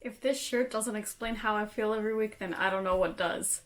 If this shirt doesn't explain how I feel every week, then I don't know what does.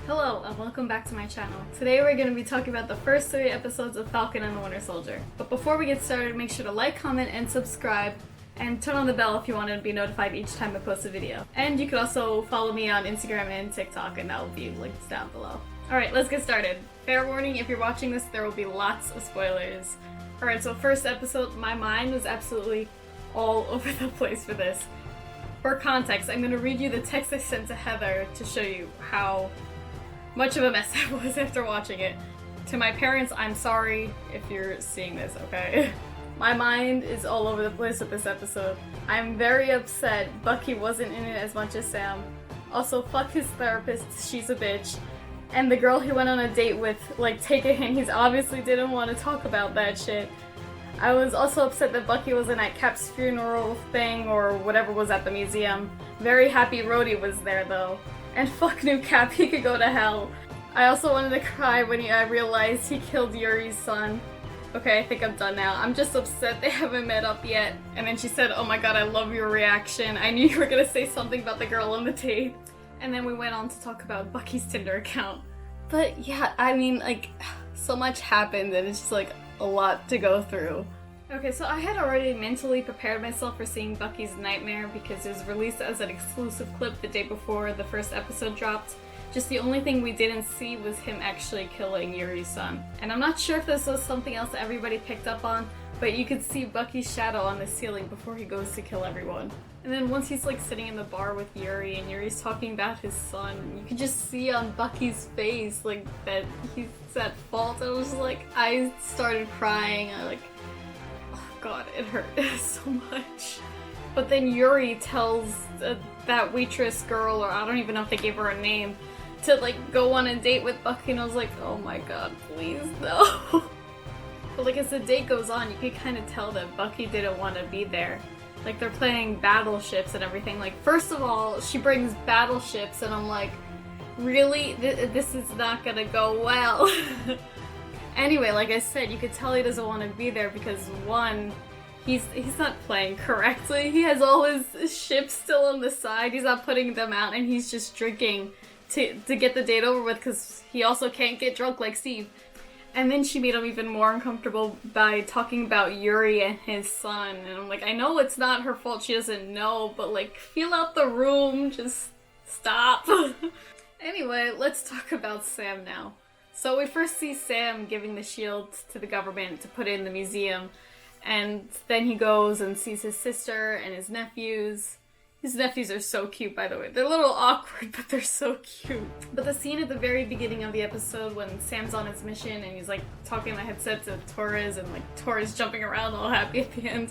Hello, and welcome back to my channel. Today we're going to be talking about the first 3 episodes of Falcon and the Winter Soldier. But before we get started, make sure to like, comment, and subscribe, and turn on the bell if you want to be notified each time I post a video. And you can also follow me on Instagram and TikTok, and that will be linked down below. Alright, let's get started. Fair warning, if you're watching this, there will be lots of spoilers. Alright, so first episode, my mind was absolutely all over the place for this. For context, I'm going to read you the text I sent to Heather to show you how much of a mess I was after watching it. To my parents, I'm sorry if you're seeing this, okay? My mind is all over the place with this episode. I'm very upset Bucky wasn't in it as much as Sam. Also, fuck his therapist, she's a bitch. And the girl he went on a date with, like, take a hint, he obviously didn't want to talk about that shit. I was also upset that Bucky wasn't at Cap's funeral thing or whatever was at the museum. Very happy Rhodey was there though. And fuck new Cap, he could go to hell. I also wanted to cry when I realized he killed Yuri's son. Okay, I think I'm done now. I'm just upset they haven't met up yet. And then she said, oh my god, I love your reaction. I knew you were gonna say something about the girl on the date. And then we went on to talk about Bucky's Tinder account. But yeah, I mean, like, so much happened and it's just like a lot to go through. Okay, so I had already mentally prepared myself for seeing Bucky's Nightmare because it was released as an exclusive clip the day before the first episode dropped. Just the only thing we didn't see was him actually killing Yuri's son. And I'm not sure if this was something else that everybody picked up on, but you could see Bucky's shadow on the ceiling before he goes to kill everyone. And then once he's like sitting in the bar with Yuri and Yuri's talking about his son, you can just see on Bucky's face like that he's at fault. I was like, I started crying. I like, oh god, it hurt so much. But then Yuri tells that waitress girl, or I don't even know if they gave her a name, to like go on a date with Bucky, and I was like, oh my god, please no. But like as the date goes on, you can kind of tell that Bucky didn't want to be there. Like they're playing battleships and everything. Like first of all, she brings battleships and I'm like, really? This is not gonna go well. Anyway, like I said, you could tell he doesn't want to be there because one, he's not playing correctly. He has all his ships still on the side. He's not putting them out and he's just drinking to get the date over with because he also can't get drunk like Steve. And then she made him even more uncomfortable by talking about Yuri and his son. And I'm like, I know it's not her fault, she doesn't know, but like, feel out the room, just stop. Anyway, let's talk about Sam now. So we first see Sam giving the shield to the government to put in the museum. And then he goes and sees his sister and his nephews. His nephews are so cute, by the way. They're a little awkward, but they're so cute. But the scene at the very beginning of the episode when Sam's on his mission and he's like talking on the headset to Torres and like Torres jumping around all happy at the end.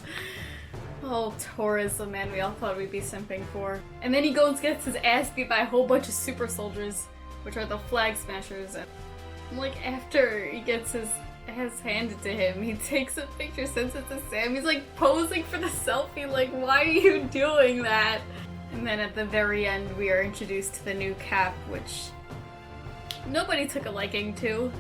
Oh, Torres, the man we all thought we'd be simping for. And then he goes and gets his ass beat by a whole bunch of super soldiers, which are the flag smashers. And like after he gets his ass handed to him, he takes a picture, sends it to Sam. He's like posing for the selfie, like, why are you doing that? And then at the very end, we are introduced to the new Cap, which nobody took a liking to.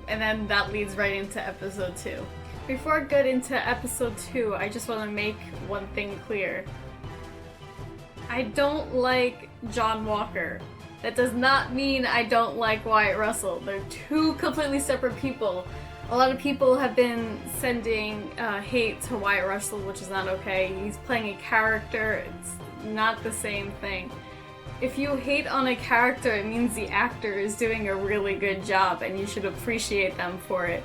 And then that leads right into episode 2. Before I get into episode 2, I just want to make one thing clear. I don't like John Walker. That does not mean I don't like Wyatt Russell. They're two completely separate people. A lot of people have been sending hate to Wyatt Russell, which is not okay. He's playing a character, it's not the same thing. If you hate on a character, it means the actor is doing a really good job and you should appreciate them for it.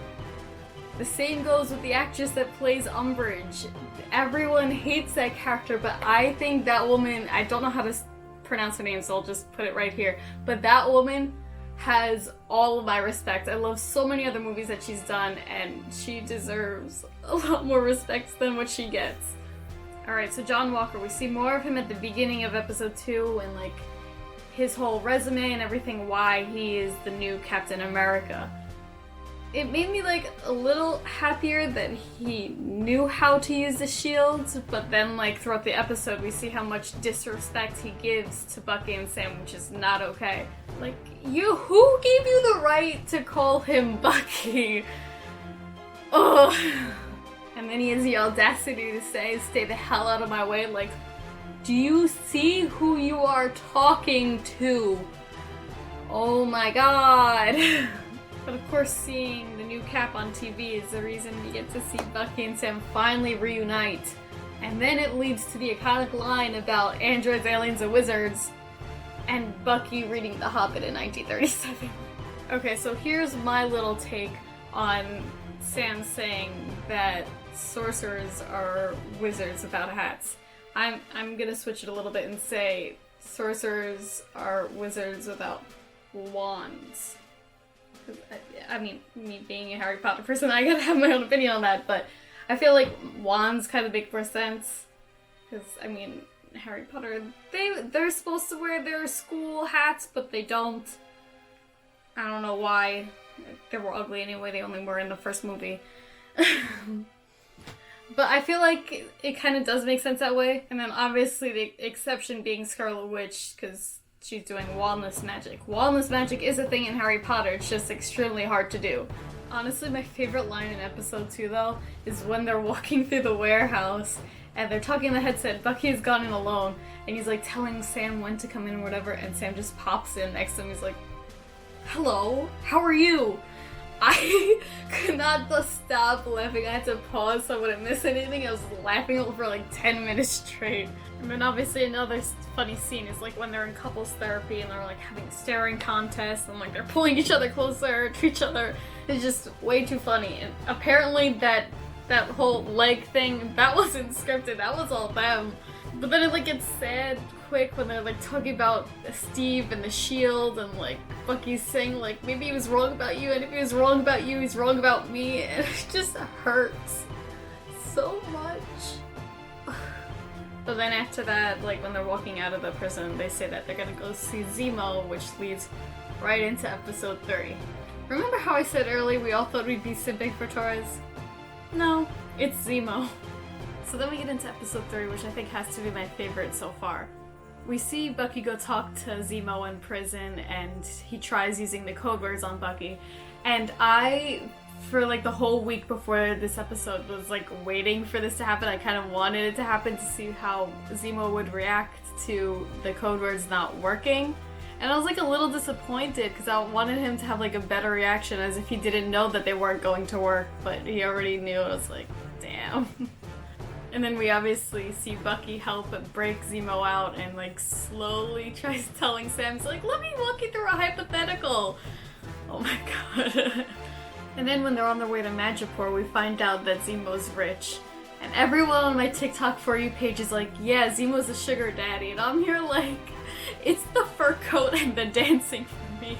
The same goes with the actress that plays Umbridge. Everyone hates that character, but I think that woman, I don't know how to pronounce her name, so I'll just put it right here, but that woman has all of my respect. I love so many other movies that she's done, and she deserves a lot more respect than what she gets. Alright, so John Walker, we see more of him at the beginning of episode 2, and like his whole resume and everything, why he is the new Captain America. It made me like a little happier that he knew how to use the shields, but then like throughout the episode we see how much disrespect he gives to Bucky and Sam, which is not okay. Like, who gave you the right to call him Bucky? Ugh. And then he has the audacity to say, "Stay the hell out of my way." Like, do you see who you are talking to? Oh my god. But of course, seeing the new Cap on TV is the reason we get to see Bucky and Sam finally reunite. And then it leads to the iconic line about androids, aliens, and wizards, and Bucky reading The Hobbit in 1937. Okay, so here's my little take on Sam saying that sorcerers are wizards without hats. I'm gonna switch it a little bit and say sorcerers are wizards without wands. I mean, me being a Harry Potter person, I gotta have my own opinion on that, but I feel like wands kind of make more sense. Because, I mean, Harry Potter, they're supposed to wear their school hats, but they don't. I don't know why. They were ugly anyway, they only were in the first movie. But I feel like it kind of does make sense that way. And then obviously the exception being Scarlet Witch, because she's doing wandless magic. Wandless magic is a thing in Harry Potter, it's just extremely hard to do. Honestly, my favorite line in episode 2, though, is when they're walking through the warehouse and they're talking in the headset. Bucky has gone in alone, and he's like telling Sam when to come in or whatever, and Sam just pops in next to him. He's like, "Hello, how are you?" I could not just stop laughing. I had to pause so I wouldn't miss anything. I was laughing for like 10 minutes straight. And then obviously another funny scene is like when they're in couples therapy and they're like having a staring contest and like they're pulling each other closer to each other. It's just way too funny. And apparently that whole leg thing, that wasn't scripted, that was all them. But then it like gets sad quick when they're like talking about Steve and the shield, and like Bucky's saying like maybe he was wrong about you, and if he was wrong about you, he's wrong about me, and it just hurts so much. But then after that, like when they're walking out of the prison, they say that they're gonna go see Zemo, which leads right into episode 3. Remember how I said earlier we all thought we'd be simping for Torres? No, it's Zemo. So then we get into episode 3, which I think has to be my favorite so far. We see Bucky go talk to Zemo in prison, and he tries using the code words on Bucky. And I, for like the whole week before this episode, was like waiting for this to happen. I kind of wanted it to happen to see how Zemo would react to the code words not working. And I was like a little disappointed because I wanted him to have like a better reaction, as if he didn't know that they weren't going to work, but he already knew. I was like, damn. And then we obviously see Bucky help break Zemo out and like slowly tries telling Sam, he's like, "Let me walk you through a hypothetical." Oh my god. And then when they're on their way to Madripoor, we find out that Zemo's rich. And everyone on my TikTok For You page is like, "Yeah, Zemo's a sugar daddy." And I'm here like, it's the fur coat and the dancing for me.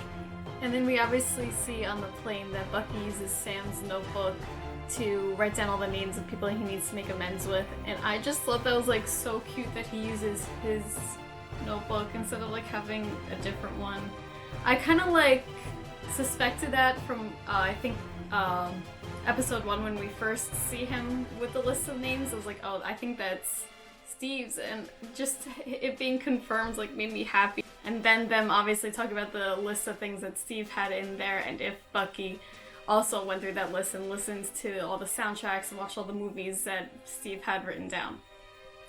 And then we obviously see on the plane that Bucky uses Sam's notebook to write down all the names of people he needs to make amends with, and I just thought that was like so cute that he uses his notebook instead of like having a different one. I kind of like suspected that from I think episode 1 when we first see him with the list of names. I was like, oh, I think that's Steve's, and just it being confirmed like made me happy. And then them obviously talking about the list of things that Steve had in there, and if Bucky also went through that list and listened to all the soundtracks and watched all the movies that Steve had written down.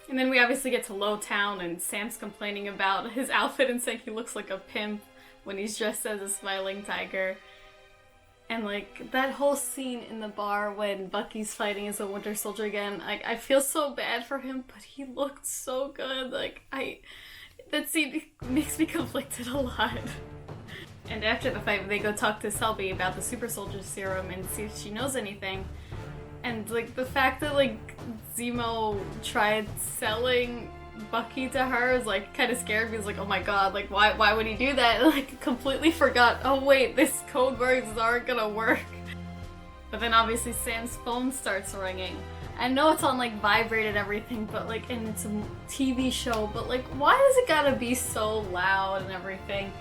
And then we obviously get to Lowtown, and Sam's complaining about his outfit and saying he looks like a pimp when he's dressed as a smiling tiger. And like that whole scene in the bar when Bucky's fighting as a Winter Soldier again, I feel so bad for him, but he looked so good. Like that scene makes me conflicted a lot. And after the fight, they go talk to Selby about the super soldier serum and see if she knows anything. And like the fact that like Zemo tried selling Bucky to her is like kind of scared me. It's like, oh my god, like why would he do that? And, like completely forgot, oh wait, this code words aren't gonna work. But then obviously Sam's phone starts ringing. I know it's on like vibrate and everything, but like, and it's a TV show, but like why does it gotta be so loud and everything?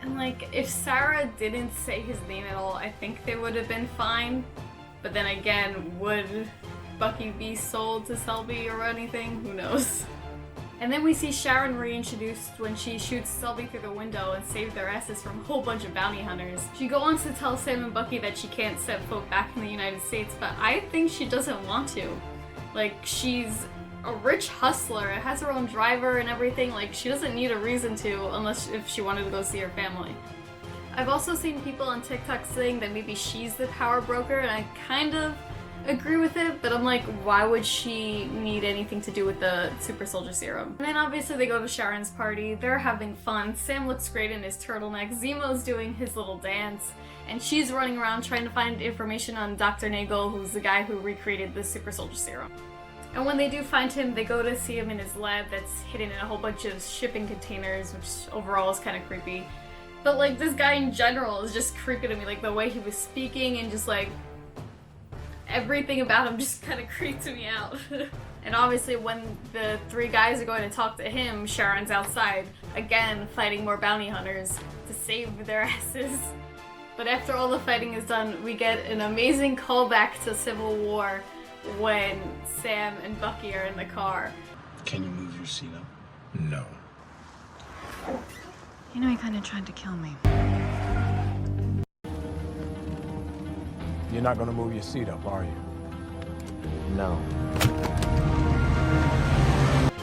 And like, if Sarah didn't say his name at all, I think they would have been fine. But then again, would Bucky be sold to Selby or anything? Who knows? And then we see Sharon reintroduced when she shoots Selby through the window and saved their asses from a whole bunch of bounty hunters. She goes on to tell Sam and Bucky that she can't set foot back in the United States, but I think she doesn't want to. Like, she's a rich hustler, has her own driver and everything, like she doesn't need a reason to unless if she wanted to go see her family. I've also seen people on TikTok saying that maybe she's the power broker, and I kind of agree with it, but I'm like, why would she need anything to do with the super soldier serum? And then obviously they go to Sharon's party, they're having fun, Sam looks great in his turtleneck, Zemo's doing his little dance, and she's running around trying to find information on Dr. Nagel, who's the guy who recreated the super soldier serum. And when they do find him, they go to see him in his lab that's hidden in a whole bunch of shipping containers, which overall is kind of creepy. But like, this guy in general is just creepy to me, like the way he was speaking and just like everything about him just kind of creeped me out. And obviously when the three guys are going to talk to him, Sharon's outside, again fighting more bounty hunters to save their asses. But after all the fighting is done, we get an amazing callback to Civil War when Sam and Bucky are in the car. Can you move your seat up? No. You know, he kind of tried to kill me. You're not gonna move your seat up, are you? No.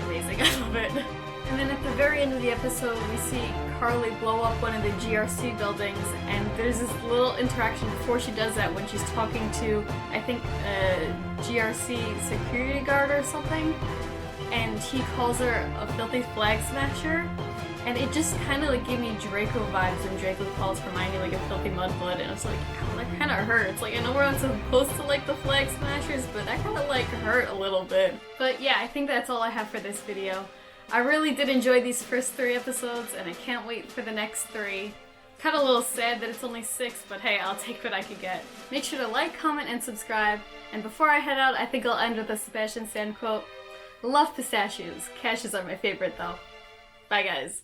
Amazing, I love it. And then at the very end of the episode, we see Carly blow up one of the GRC buildings, and there's this little interaction before she does that when she's talking to, I think, a GRC security guard or something, and he calls her a filthy flag smasher, and it just kind of like gave me Draco vibes when Draco calls Hermione like a filthy mudblood, and I was like, ow, that kind of hurts. Like, I know we're not supposed to like the flag smashers, but that kind of like hurt a little bit. But yeah, I think that's all I have for this video. I really did enjoy these first 3 episodes, and I can't wait for the next 3. Kind of a little sad that it's only 6, but hey, I'll take what I could get. Make sure to like, comment, and subscribe. And before I head out, I think I'll end with a Sebastian Stan quote. Love pistachios. Cashews are my favorite though. Bye guys.